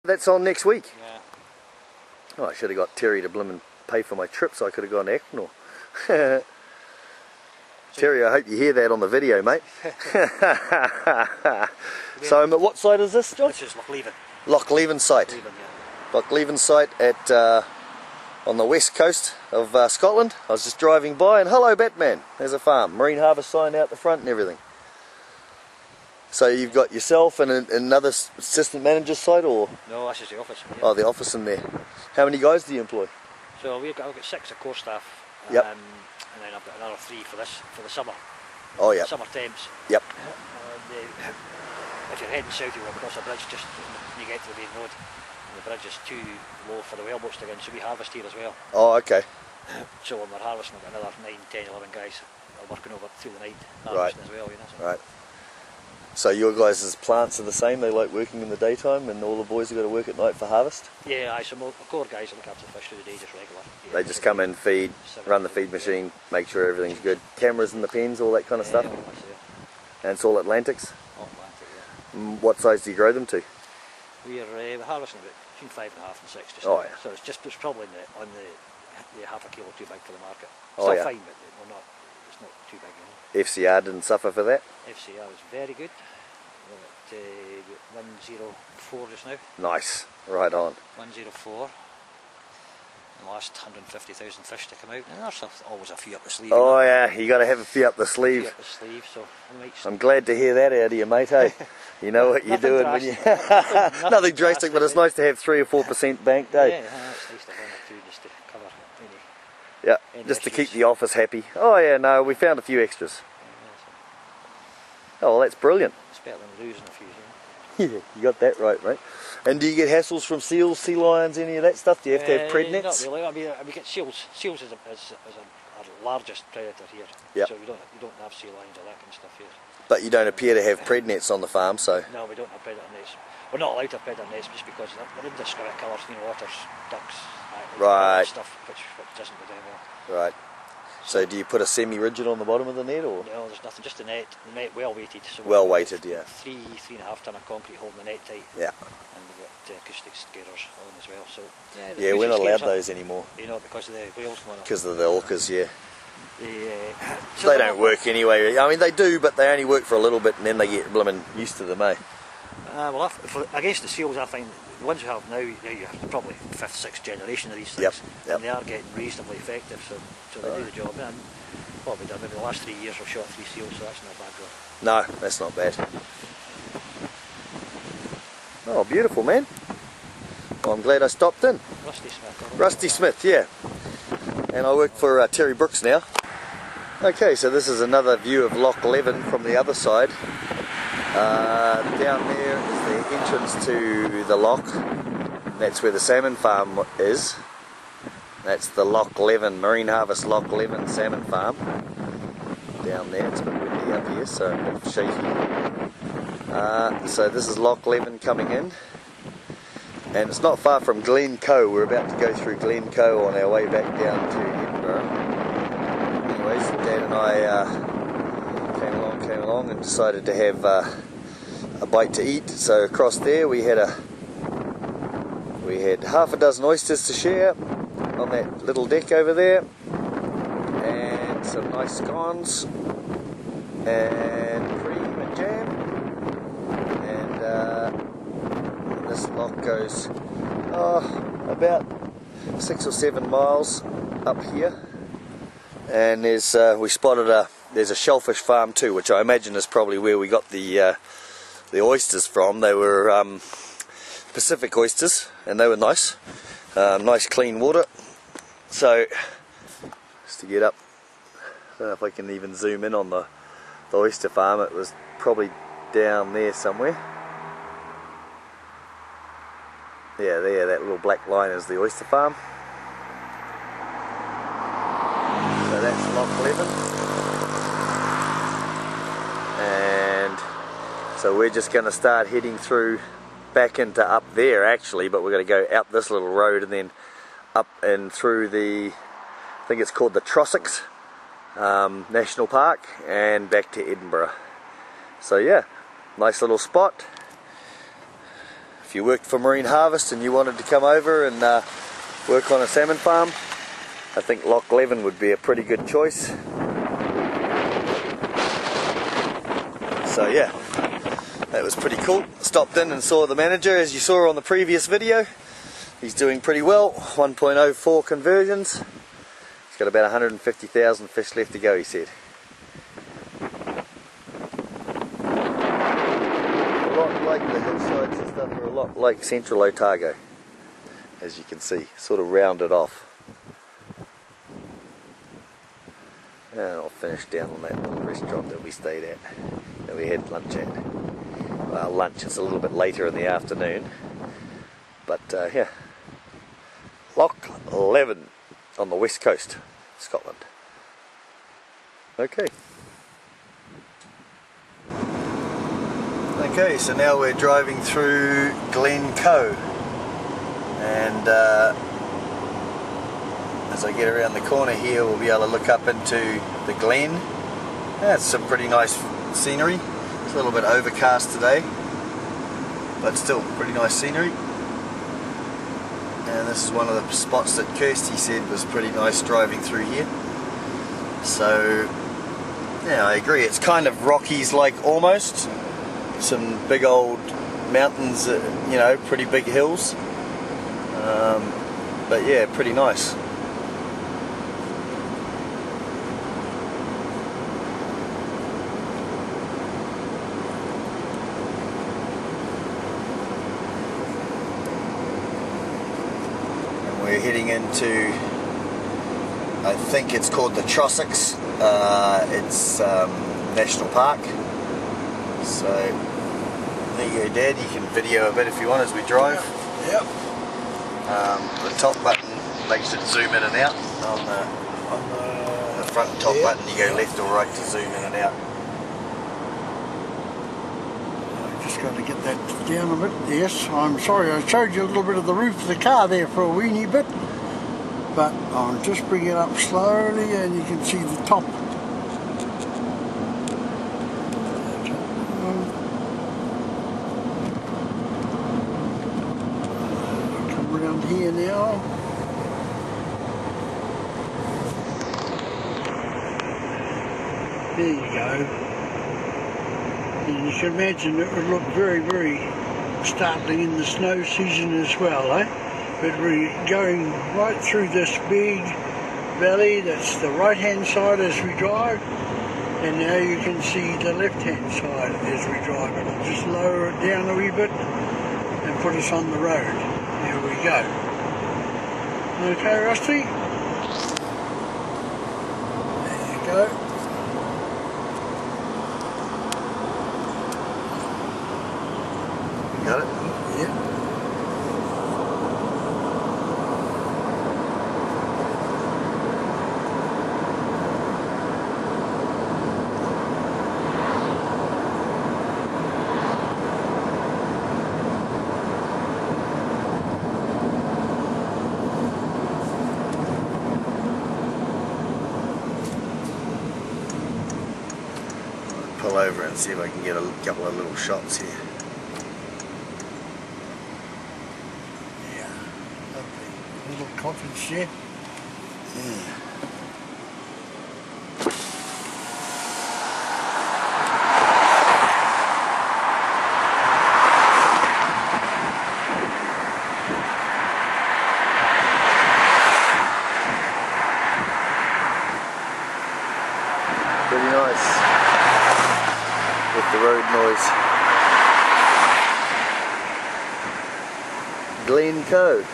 That's on next week. Yeah. Oh, I should have got Terry to blimmin' pay for my trip so I could have gone to Equinor. Terry, I hope you hear that on the video, mate. So, what site is this, John? This is Loch Levin. Loch Levin site. Levin, yeah. Loch Levin site at on the west coast of Scotland. I was just driving by and hello Batman, there's a farm. Marine Harvest sign out the front and everything. So you've got yourself and another assistant manager's site, or? No, this is the office. Yeah. Oh, the office in there. How many guys do you employ? So I've got 6 of core staff. Yep. And then I've got another 3 for the summer. Oh yeah. Summer temps. Yep. If you're heading south, you'll across a bridge just when you get to the main road. And the bridge is too low for the whaleboats to get in, so we harvest here as well. Oh, okay. So when we're harvesting, we've got another 9, 10, 11 guys that are working over through the night harvesting as well. You know, so. Right. So your guys' plants are the same, they like working in the daytime and all the boys have got to work at night for harvest? Yeah, so my core guys look after the fish through the day, just regular. Yeah, they just come in, feed, run the feed machine, make sure everything's good. Cameras in the pens, all that kind of stuff? Yeah. And it's all Atlantics? All Atlantic, yeah. What size do you grow them to? We're harvesting about between 5.5 and 6 just now. Yeah. So it's probably on the half a kilo too big for the market. Oh, Still yeah. fine, but it's not too big, you know. FCR didn't suffer for that? FCR is very good. We're at 104 just now. Nice, right on. 104. The last 150,000 fish to come out. And there's always a few up the sleeve. Oh yeah, you got to have a few up the sleeve. So I'm glad to hear that out of you, mate. Hey, you know what you're doing when you. Nothing drastic, but it's nice to have 3 or 4% banked, eh? Yeah, it's nice to have 1 or 2 just to cover any. Yeah, just to keep the office happy. Oh yeah, no, we found a few extras. Oh, well, that's brilliant. It's better than losing a few. Yeah, you got that right, mate. And do you get hassles from seals, sea lions, any of that stuff? Do you have to have pred nets? Not really. I mean, we get seals. Seals is our largest predator here. Yep. So we don't have sea lions or that kind of stuff here. But you don't appear to have pred nets on the farm, so. No, we don't have predator nets. We're not allowed to have predator nets just because they're indiscriminate colours, otters, ducks, right. Stuff which doesn't go down well. Right. So do you put a semi-rigid on the bottom of the net, or? No, there's nothing. Just the net well weighted. So well weighted, yeah. 3.5 ton of concrete holding the net tight. Yeah. And we've got acoustic scarers on as well. So yeah, we're not allowed those anymore. You know, because of the whales going on. Because of the orcas, yeah. So they don't work anyway. I mean, they do, but they only work for a little bit, and then they get blooming used to them, eh? Well, against the seals, I find the ones we have now, you're probably 5th, 6th generation of these things, yep. And they are getting reasonably effective, so they do the job. And what we've done, maybe the last 3 years we've shot 3 seals, so that's not a bad job. No, that's not bad. Oh, beautiful, man. Well, I'm glad I stopped in. Rusty Smith. Rusty Smith, yeah. And I work for Terry Brooks now. Okay, so this is another view of Loch Levin from the other side. Down there is the entrance to the loch. That's where the salmon farm is. That's the Loch Levin, Marine Harvest Loch Levin salmon farm. Down there, it's a bit windy up here, so a bit shaky. So this is Loch Levin coming in. And it's not far from Glen. We're about to go through Glen on our way back down to Edinburgh. Anyways, Dad and I came along and decided to have a bite to eat. So across there we had half a dozen oysters to share on that little deck over there, and some nice scones and cream and jam. And this loch goes about 6 or 7 miles up here, and there's we spotted there's a shellfish farm too, which I imagine is probably where we got the oysters from. They were Pacific oysters, and they were nice, nice clean water. So just to get up, I don't know if I can even zoom in on the oyster farm. It was probably down there somewhere. Yeah, there, that little black line is the oyster farm. So that's Loch Levin. And so we're just going to start heading through back into up there actually, but we're going to go out this little road and then up and through the, I think it's called the Trossachs National Park, and back to Edinburgh. So yeah, nice little spot. if you worked for Marine Harvest and you wanted to come over and work on a salmon farm, I think Loch Levin would be a pretty good choice. So yeah, that was pretty cool. Stopped in and saw the manager, as you saw on the previous video. He's doing pretty well, 1.04 conversions. He's got about 150,000 fish left to go, he said. A lot like the hillsides and stuff are a lot like Central Otago, as you can see, sort of rounded off. And I'll finish down on that little restaurant that we stayed at, that we had lunch at. Well, lunch is a little bit later in the afternoon, but yeah. Loch Levin on the west coast, Scotland. Okay. Okay, so now we're driving through Glen, and as I get around the corner here, we'll be able to look up into the Glen. That's some pretty nice scenery. It's a little bit overcast today, but still pretty nice scenery. And this is one of the spots that Kirsty said was pretty nice driving through here. So yeah, I agree, it's kind of Rockies-like almost. Some big old mountains, you know, pretty big hills. But yeah, pretty nice. We're heading into, I think it's called the Trossachs. It's National Park. So there you go, Dad. You can video a bit if you want as we drive. Yep. The top button makes it zoom in and out. On the front top button, you go left or right to zoom in and out. Just got to get that down a bit. Yes, I'm sorry, I showed you a little bit of the roof of the car there for a weeny bit, but I'll just bring it up slowly and you can see the top. Come around here now. There you go. And you can imagine it would look very, very startling in the snow season as well, eh? But we're going right through this big valley. That's the right-hand side as we drive, and now you can see the left-hand side as we drive. And I'll just lower it down a wee bit and put us on the road. There we go. Okay, Rusty? There you go. Got it? Yeah. Pull over and see if I can get a couple of little shots here. Little cottage there. Yeah. Pretty nice with the road noise. Glen Cove.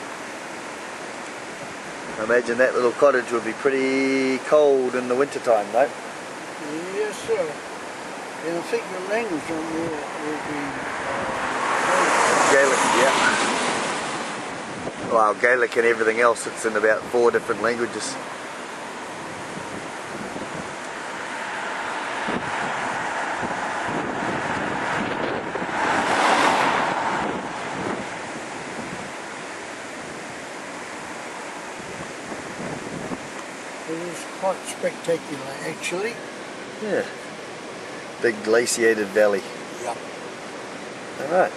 I imagine that little cottage would be pretty cold in the winter time, though. Yes, sir. And I think the language on there will be Gaelic, yeah. Well, Gaelic and everything else, it's in about 4 different languages. It is quite spectacular, actually. Yeah. Big glaciated valley. Yep. Alright.